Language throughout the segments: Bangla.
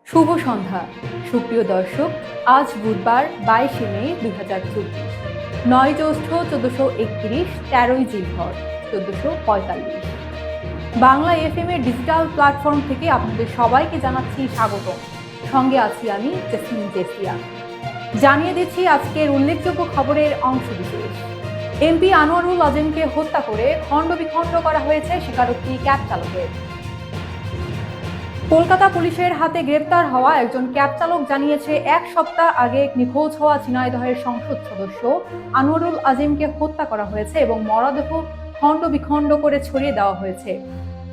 শুভ সন্ধ্যা সুপ্রিয় দর্শক। আজ বুধবার 22শে মে 2024, 9 জ্যৈষ্ঠ 1431, 13ই জিলহজ 1445। বাংলা এফএম এর ডিজিটাল প্ল্যাটফর্ম থেকে আপনাদের সবাইকে জানাচ্ছি স্বাগতম। সঙ্গে আছি আমি জেসমিন জেসিয়া। জানিয়ে দিচ্ছি আজকের উল্লেখযোগ্য খবরের অংশবিশেষ। এমপি আনোয়ারুল আজিমকে হত্যা করে খণ্ড বিখণ্ড করা হয়েছে স্বীকারোক্তি ক্যাব চালকের। কলকাতা পুলিশের হাতে গ্রেপ্তার হওয়া একজন ক্যাব চালক জানিয়েছে, এক সপ্তাহ আগে নিখোঁজ হওয়া ঝিনাইদহের সংসদ সদস্য আনোয়ারুল আজিমকে হত্যা করা হয়েছে এবং মরদেহ খণ্ড বিখণ্ড করে ছড়িয়ে দেওয়া হয়েছে।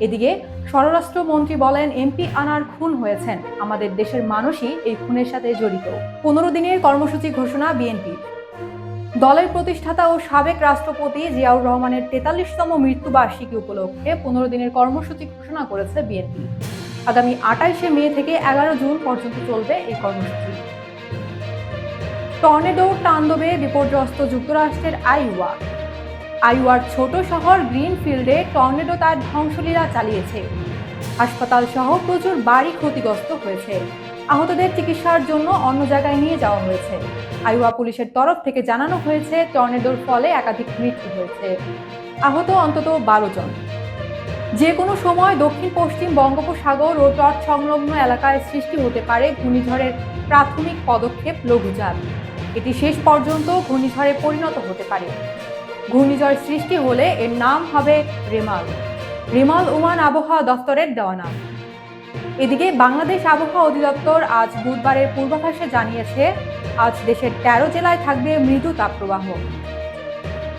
এদিকে স্বরাষ্ট্রমন্ত্রী বলেন, এমপি আনার খুন হয়েছেন, আমাদের দেশের মানুষই এই খুনের সাথে জড়িত। 15 দিনের কর্মসূচি ঘোষণা বিএনপির। দলের প্রতিষ্ঠাতা ও সাবেক রাষ্ট্রপতি জিয়াউর রহমানের 43তম মৃত্যুবার্ষিকী উপলক্ষে 15 দিনের কর্মসূচি ঘোষণা করেছে বিএনপি। আগামী 28শে মে থেকে 11 জুন পর্যন্ত চলবে এই কর্মসূচি। টর্নেডোর তাণ্ডবে বিপর্যস্ত যুক্তরাষ্ট্রের আইওয়ার ছোট শহর গ্রিনফিল্ডে টর্নেডো তার ধ্বংসলীলা চালিয়েছে। হাসপাতাল সহ প্রচুর বাড়ি ক্ষতিগ্রস্ত হয়েছে। আহতদের চিকিৎসার জন্য অন্য জায়গায় নিয়ে যাওয়া হয়েছে। আইওয়া পুলিশের তরফ থেকে জানানো হয়েছে, টর্নেডোর ফলে একাধিক মৃত্যু হয়েছে, আহত অন্তত 12 জন। যে কোনো সময় দক্ষিণ পশ্চিম বঙ্গোপসাগর ও তট সংলগ্ন এলাকায় সৃষ্টি হতে পারে ঘূর্ণিঝড়ের প্রাথমিক পদক্ষেপ লঘুচাপ। এটি শেষ পর্যন্ত ঘূর্ণিঝড়ে পরিণত হতে পারে। ঘূর্ণিঝড় সৃষ্টি হলে এর নাম হবে রেমাল ওমান আবহাওয়া দপ্তরের দেওয়া নাম। এদিকে বাংলাদেশ আবহাওয়া অধিদপ্তর আজ বুধবারের পূর্বাভাসে জানিয়েছে, আজ দেশের 13 জেলায় থাকবে মৃদু তাপপ্রবাহ।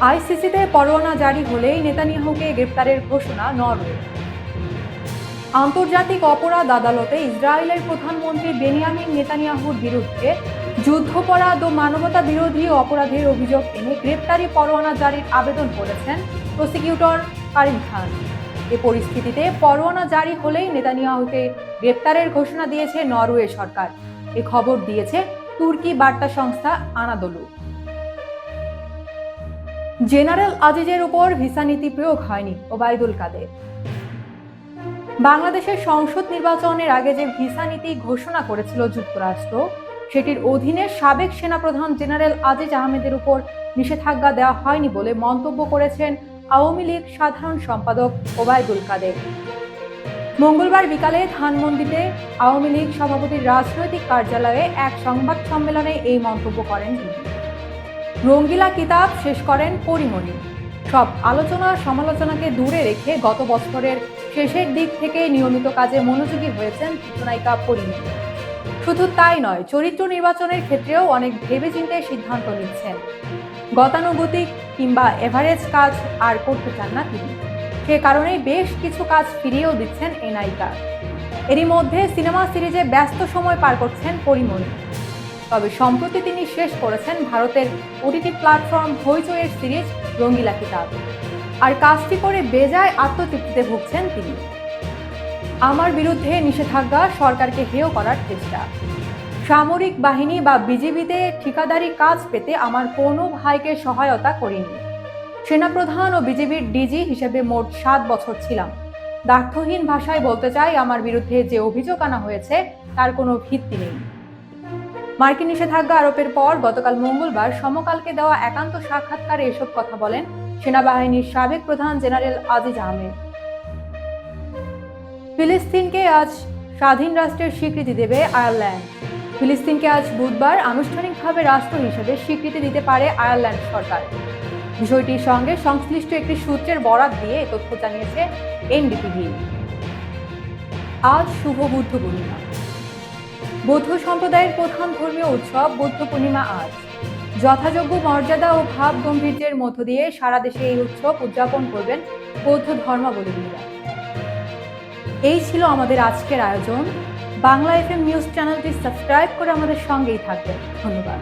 আইসিসিতে পরোয়ানা জারি হলেই নেতানিয়াহুকে গ্রেপ্তারের ঘোষণা নরওয়ে। আন্তর্জাতিক অপরাধ আদালতে ইসরায়েলের প্রধানমন্ত্রী বেনিয়ামিন নেতানিয়াহুর বিরুদ্ধে যুদ্ধাপরাধ ও মানবতা বিরোধী অপরাধের অভিযোগ এনে গ্রেপ্তারি পরোয়ানা জারির আবেদন করেছেন প্রসিকিউটর কারিম খান। এ পরিস্থিতিতে পরোয়ানা জারি হলেই নেতানিয়াহুকে গ্রেপ্তারের ঘোষণা দিয়েছে নরওয়ে সরকার। এ খবর দিয়েছে তুর্কি বার্তা সংস্থা আনাদোলু। জেনারেল আজিজের উপর ভিসা নীতি প্রয়োগ হয়নি, ওবায়দুল কাদের। বাংলাদেশের সংসদ নির্বাচনের আগে যে ভিসা নীতি ঘোষণা করেছিল যুক্তরাষ্ট্র, সেটির অধীনে সাবেক সেনাপ্রধান জেনারেল আজিজ আহমেদের উপর নিষেধাজ্ঞা দেওয়া হয়নি বলে মন্তব্য করেছেন আওয়ামী লীগ সাধারণ সম্পাদক ওবায়দুল কাদের। মঙ্গলবার বিকালে ধানমন্ডিতে আওয়ামী লীগ সভাপতির রাজনৈতিক কার্যালয়ে এক সংবাদ সম্মেলনে এই মন্তব্য করেন তিনি। রঙ্গিলা কিতাব শেষ করেন পরিমণি। সব আলোচনা সমালোচনাকে দূরে রেখে গত বছরের শেষের দিক থেকে নিয়মিত কাজে মনোযোগী হয়েছেন চিত্রনায়িকা পরিমণি। শুধু তাই নয়, চরিত্র নির্বাচনের ক্ষেত্রেও অনেক ভেবেচিন্তে সিদ্ধান্ত নিচ্ছেন। গতানুগতিক কিংবা এভারেজ কাজ আর করতে চান না তিনি। সে কারণেই বেশ কিছু কাজ ফিরিয়েও দিচ্ছেন এই নায়িকা। এরই মধ্যে সিনেমা সিরিজে ব্যস্ত সময় পার করছেন পরিমণি। তবে সম্প্রতি তিনি শেষ করেছেন ভারতের ওটিটি প্ল্যাটফর্ম হইচইয়ের সিরিজ রঙ্গিলা কিতাব। আর কাজটি করে বেজায় আত্মতৃপ্তিতে ভুগছেন তিনি। আমার বিরুদ্ধে নিষেধাজ্ঞা সরকারকে হেয় করার চেষ্টা। সামরিক বাহিনী বা বিজিবিতে ঠিকাদারি কাজ পেতে আমার কোনো ভাইকে সহায়তা করিনি। সেনাপ্রধান ও বিজিবির ডিজি হিসেবে মোট 7 বছর ছিলাম। দ্ব্যর্থহীন ভাষায় বলতে চাই, আমার বিরুদ্ধে যে অভিযোগ আনা হয়েছে তার কোনো ভিত্তি নেই। মার্কিন নিষেধাজ্ঞা আরোপের পর গতকাল মঙ্গলবার সমকালকে দেওয়া একান্ত সাক্ষাৎকারে এসব কথা বলেন সেনাবাহিনীর সাবেক প্রধান জেনারেল আজিজ আহমেদ। ফিলিস্তিনকে আজ স্বাধীন রাষ্ট্রের স্বীকৃতি দেবে আয়ারল্যান্ড। ফিলিস্তিনকে আজ বুধবার আনুষ্ঠানিকভাবে রাষ্ট্র হিসেবে স্বীকৃতি দিতে পারে আয়ারল্যান্ড সরকার। বিষয়টির সঙ্গে সংশ্লিষ্ট একটি সূত্রের বরাত দিয়ে এ তথ্য জানিয়েছে এনডিটিভি। আজ শুভ বুদ্ধ পূর্ণিমা। বৌদ্ধ সম্প্রদায়ের প্রধান ধর্মীয় উৎসব বুদ্ধ পূর্ণিমা আজ। যথাযোগ্য মর্যাদা ও ভাব গম্ভীর্যের মধ্য দিয়ে সারা দেশে এই উৎসব উদযাপন করবেন বৌদ্ধ ধর্মাবলম্বীরা। এই ছিল আমাদের আজকের আয়োজন। বাংলা এফএম নিউজ চ্যানেলটি সাবস্ক্রাইব করে আমাদের সঙ্গেই থাকবেন। ধন্যবাদ।